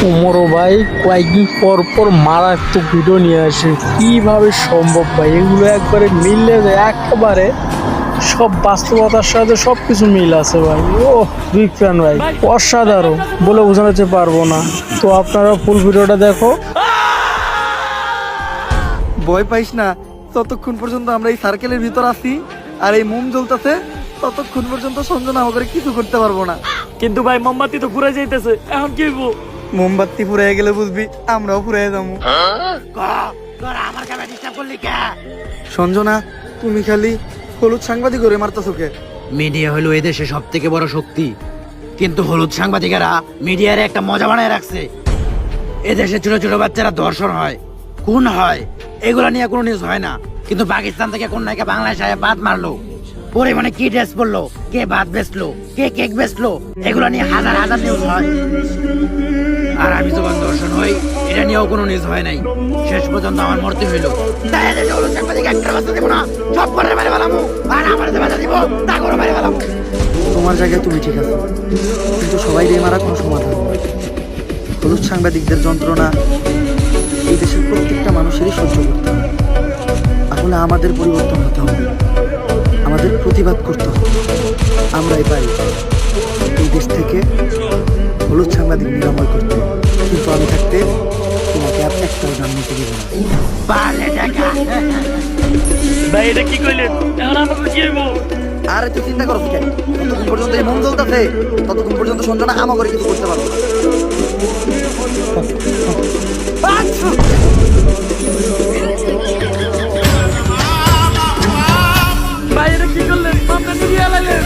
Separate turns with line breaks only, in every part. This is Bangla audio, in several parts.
ওমরও ভাই কয়েকদিন পর পর মারাত্মক ভিডিও নিয়ে আসে, কিভাবে সম্ভব ভাই? এগুলো একবারে মিললে যায় একেবারে সব বাস্তবতার সাথে সবকিছু মিল আছে ভাই। ও বিগ ফ্যান ভাই, অসাধারণ, বলে বোঝাতে পারবো না। তো আপনারা ফুল ভিডিওটা দেখো।
ভয় পাইস না, ততক্ষণ পর্যন্ত আমরা এই সার্কেলের ভিতর আছি আর এই মোম জ্বলতেছে, ততক্ষণ পর্যন্ত সঞ্জনা আমাদের কিছু করতে পারবো না।
কিন্তু ভাই মোমবাতি তো ঘুরে যাইতেছে, এখন কি হইব?
মোমবাতি ফুরাই গেলে বুঝবি আমরাও ফুরাই যাবো। সঞ্জনা, তুমি খালি হলুদ সাংবাদিক করে মারতেছো কে?
মিডিয়া হলো এদেশে সব থেকে বড় শক্তি, কিন্তু হলুদ সাংবাদিকেরা মিডিয়ার একটা মজা বানায় রাখছে। এদেশে ছোট ছোট বাচ্চারা ধর্ষণ হয়, খুন হয়, এগুলা নিয়ে কোনো নিউজ হয় না। কিন্তু পাকিস্তান থেকে কোন নায়িকা বাংলাদেশ আয়া বাদ মারলো, পরে মানে কি ড্রেস পরলো, কে ভাত বেচলো, কে কেক বেচলো, এগুলা নিয়ে হাজার হাজার নিউজ হয়। আর আমি যখন ধর্ষণ হই, এটা নিয়েও কোনো নিউজ হয় নাই। শেষ পর্যন্ত আমার মরতে হইলো। তাই এদেশে হলুদ সাংবাদিক একটা বাচ্চা দিব না, সব করে মেরে ফেলামু। আর আমার যে বাচ্চা দিব তা করে মেরে ফেলামু।
তোমার জায়গায় তুমি ঠিক আছো, কিন্তু সবাই দিয়ে মারা কোনো সমাধান নয়। হলুদ সাংবাদিকদের যন্ত্রণা এই দেশের প্রত্যেকটা মানুষেরই সহ্য করতে হবে। আসলে আমাদের পরিবর্তন হতে হবে, আমাদের প্রতিবাদ করতে হবে। আমরাই পারি এই দেশ থেকে হলুদ সাংবাদিক নিরাময় করতে, কিন্তু আমি থাকতে তোমাকে আর একটাও দাম নিতে দেবো না।
পারলে টাকা
ভাই এটা কি কইলেন? এখন আমাকে কি হইব?
আর তুই চিন্তা করছ কেন? ততক্ষণ পর্যন্ত এই মোম জ্বলতেছে, ততক্ষণ পর্যন্ত সঞ্জনা আমা করে কিছু করতে পারবো না।
ভাই এটা কি করলেন? মামলা নিয়ে আলাইলেন।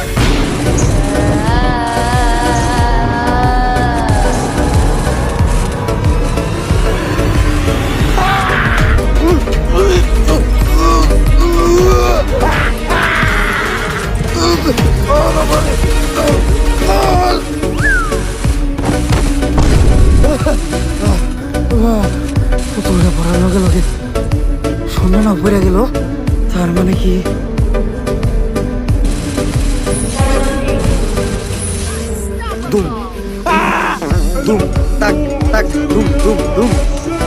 পুতুলটা পড়ার লগে লগে সঞ্জনা পড়ে গেল, তার মানে কি দুম দুম তাক তাক দুম দুম দুম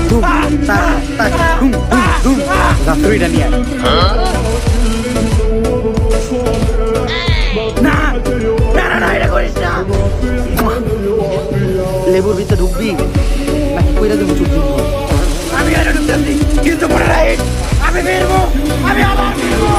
দুম তাক তাক দুম দুম দুম। গাছুরিটা নিয়ে আয়।
না না না না, এটা করিস না।
লেবুর ভিতরে ঢুকবি নাকি কইরা দেবো চুপ দিব?
আমি এটা ঢুকতেছি, কিন্তু মনে রাখিস আমি ফিরবো, আমি আবার ফিরবো।